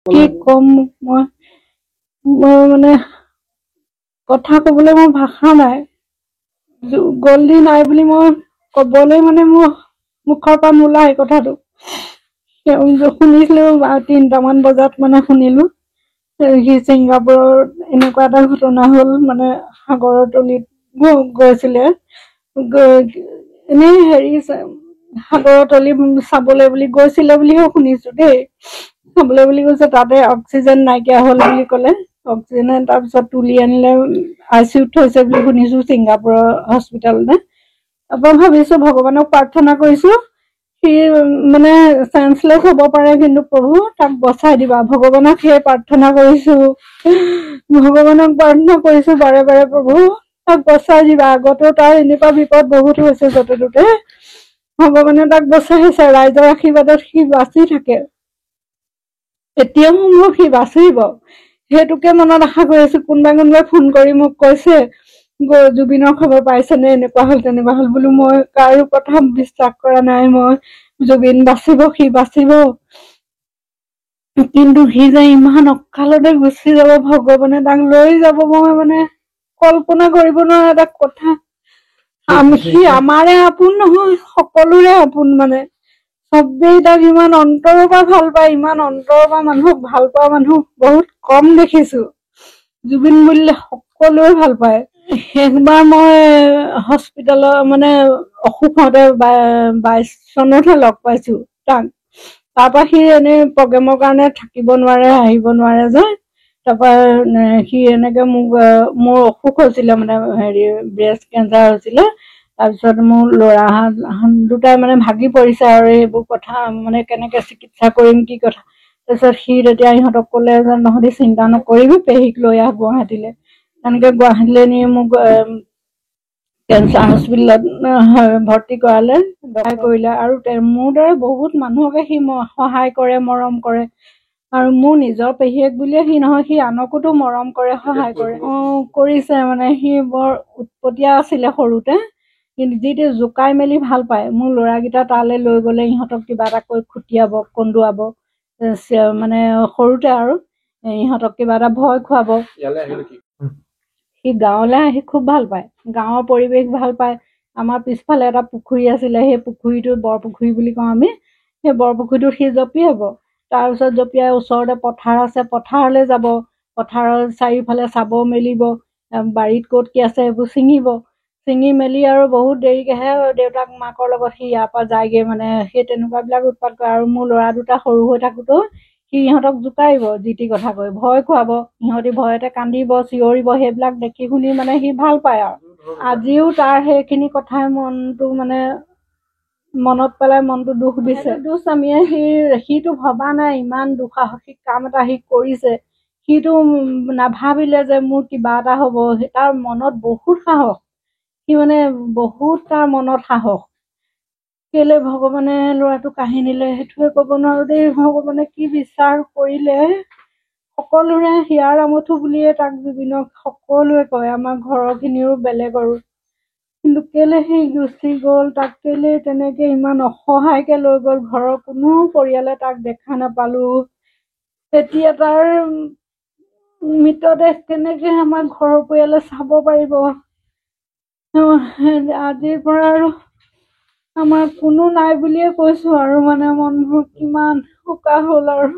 কি কম মই মই মানে কথা কবলৈ মোৰ ভাষা নাই। গল্ডি নাই বুলি মই কবলৈ মানে মোৰ মুখৰ পৰা নোলাই কথাটো। শুনিছিলো 3টামান বজাত মানে শুনিলো সি ছিংগাপুৰত এনেকুৱা এটা ঘটনা হ'ল মানে সাগৰৰ তলিত গৈছিলে এনেই হেৰি সাগৰৰ তলি চাবলৈ বুলি গৈছিলে বুলিহে শুনিছো দেই। চাবলৈ বুলি কৈছে তাতে অক্সিজেন নাইকিয়া হ'ল বুলি ক'লে। অক্সিজেন তাৰপিছত তুলি আনিলে ICUত থৈছে বুলি শুনিছো ছিংগাপুৰৰ হস্পিটেলতে। তাৰপৰা ভাবিছো ভগৱানক প্ৰাৰ্থনা কৰিছো সি মানে চেঞ্চলেছ হ'ব পাৰে কিন্তু প্ৰভু তাক বচাই দিবা। ভগৱানক সেই প্ৰাৰ্থনা কৰিছো ভগৱানক প্ৰাৰ্থনা কৰিছো বাৰে বাৰে প্ৰভু তাক বচাই দিবা। আগতেও তাৰ এনেকুৱা বিপদ বহুত হৈছে য'তে ত'তে। ভগৱানে তাক বচাইছে ৰাইজৰ আশীৰ্বাদত সি বাচি থাকে। এতিয়াও সম্ভৱ সি বাচিব সেইটোকে মনত আশা কৰি আছো। কোনোবাই ফোন কৰি মোক কৈছে জুবিনৰ খবৰ পাইছেনে এনেকুৱা হ'ল তেনেকুৱা হ'ল বোলো মই কাৰো কথা বিশ্বাস কৰা নাই। মই জুবিন বাচিব সি বাচিব কিন্তু সি যে ইমান অকালতে গুচি যাব ভগৱানে তাক লৈ যাব মই মানে কল্পনা কৰিব নোৱাৰা এটা কথা। সি আমাৰে আপোন নহয় সকলোৰে আপোন মানে চবেই তাক ইমান অন্তৰৰ পৰা ভাল পায়। ইমান অন্তৰৰ পৰা মানুহক ভাল পোৱা মানুহ বহুত কম দেখিছো। জুবিন বুলিলে সকলোৱে ভাল পায়। শেষবাৰ মই হস্পিতেলৰ মানে অসুখ হওঁতে 22 চনতহে লগ পাইছো তাক। তাৰ পৰা সি এনেই প্ৰগ্ৰেমৰ কাৰণে থাকিব নোৱাৰে আহিব নোৱাৰে যে। তাৰপৰা সি এনেকে মোৰ অসুখ হৈছিলে মানে হেৰি ব্ৰেষ্ট কেঞ্চাৰ হৈছিলে। তাৰপিছত মোৰ ল'ৰাহঁত দুটাই মানে ভাগি পৰিছে আৰু এইবোৰ কথা মানে কেনেকে চিকিৎসা কৰিম কি কথা। তাৰপিছত সি তেতিয়া ইহঁতক ক'লে যে নহ'লে চিন্তা নকৰিবি পেহীক লৈ আহ গুৱাহাটীলৈ। তেনেকে গুৱাহাটীলৈ নি মোক কেঞ্চাৰ হস্পিটেলত ভৰ্তি কৰালে সহায় কৰিলে আৰু মোৰ দৰে বহুত মানুহকে সি সহায় কৰে মৰম কৰে। আৰু মোৰ নিজৰ পেহীয়েক বুলিয়ে সি নহয় সি আনকোতো মৰম কৰে সহায় কৰে। কৰিছে মানে সি বৰ উৎপতীয়া আছিলে সৰুতে কিন্তু যিটো জোকাই মেলি ভাল পায়। মোৰ ল'ৰাকেইটা তালৈ লৈ গ'লে ইহঁতক কিবা এটা কৈ খুটিয়াব কন্দুৱাব মানে সৰুতে আৰু ইহঁতক কিবা এটা ভয় খুৱাব। সি গাঁৱলৈ আহি খুব ভাল পায়। গাঁৱৰ পৰিৱেশ ভাল পায়। আমাৰ পিছফালে এটা পুখুৰী আছিলে সেই পুখুৰীটো বৰপুখুৰী বুলি কওঁ আমি। সেই বৰপুখুৰীটোত সি জঁপিয়াব। তাৰপিছত জঁপিয়াই ওচৰতে পথাৰ আছে পথাৰলৈ যাব। পথাৰৰ চাৰিওফালে চাব মেলিব বাৰীত ক'ত কি আছে এইবোৰ ছিঙি মেলি আৰু বহুত দেৰিকেহে দেউতাক মাকৰ লগত সি ইয়াৰ পৰা যায়গে মানে সেই তেনেকুৱাবিলাক উৎপাত কৰে। আৰু মোৰ ল'ৰা দুটা সৰু হৈ থাকোতেও সি ইহঁতক জোকাৰিব যি টি কথা কৈ ভয় খুৱাব। ইহঁতি ভয়তে কান্দিব চিঞৰিব সেইবিলাক দেখি শুনি মানে সি ভাল পায় আৰু আজিও তাৰ সেইখিনি কথাই মনটো মানে মনত পেলাই মনটো দুখ দিছে। দুস্বামীয়ে সিটো ভবা নাই ইমান দুঃসাহসিক কাম এটা সি কৰিছে। সিটো নাভাবিলে যে মোৰ কিবা এটা হ'ব। তাৰ মনত বহুত সাহস। সি মানে বহুত তাৰ মনত সাহস। কেলে ভগৱানে ল'ৰাটো কাঢ়ি নিলে সেইটোৱে ক'ব নোৱাৰো দেই। ভগৱানে কি বিচাৰ কৰিলে। সকলোৰে হিয়াৰ আমঠু বুলিয়ে তাক জুবিনক সকলোৱে কয়। আমাৰ ঘৰৰ খিনিও বেলেগ আৰু কিন্তু কেলে সি গুচি গ'ল তাক কেলে তেনেকে ইমান অসহায়কে লৈ গ'ল। ঘৰৰ কোনো পৰিয়ালে তাক দেখা নাপালো। এতিয়া তাৰ মৃতদেহ কেনেকে আমাৰ ঘৰৰ পৰিয়ালে চাব পাৰিব। আজিৰ পৰা আৰু আমাৰ কোনো নাই বুলিয়ে কৈছো আৰু মানে মনবোৰ কিমান উকা হ'ল আৰু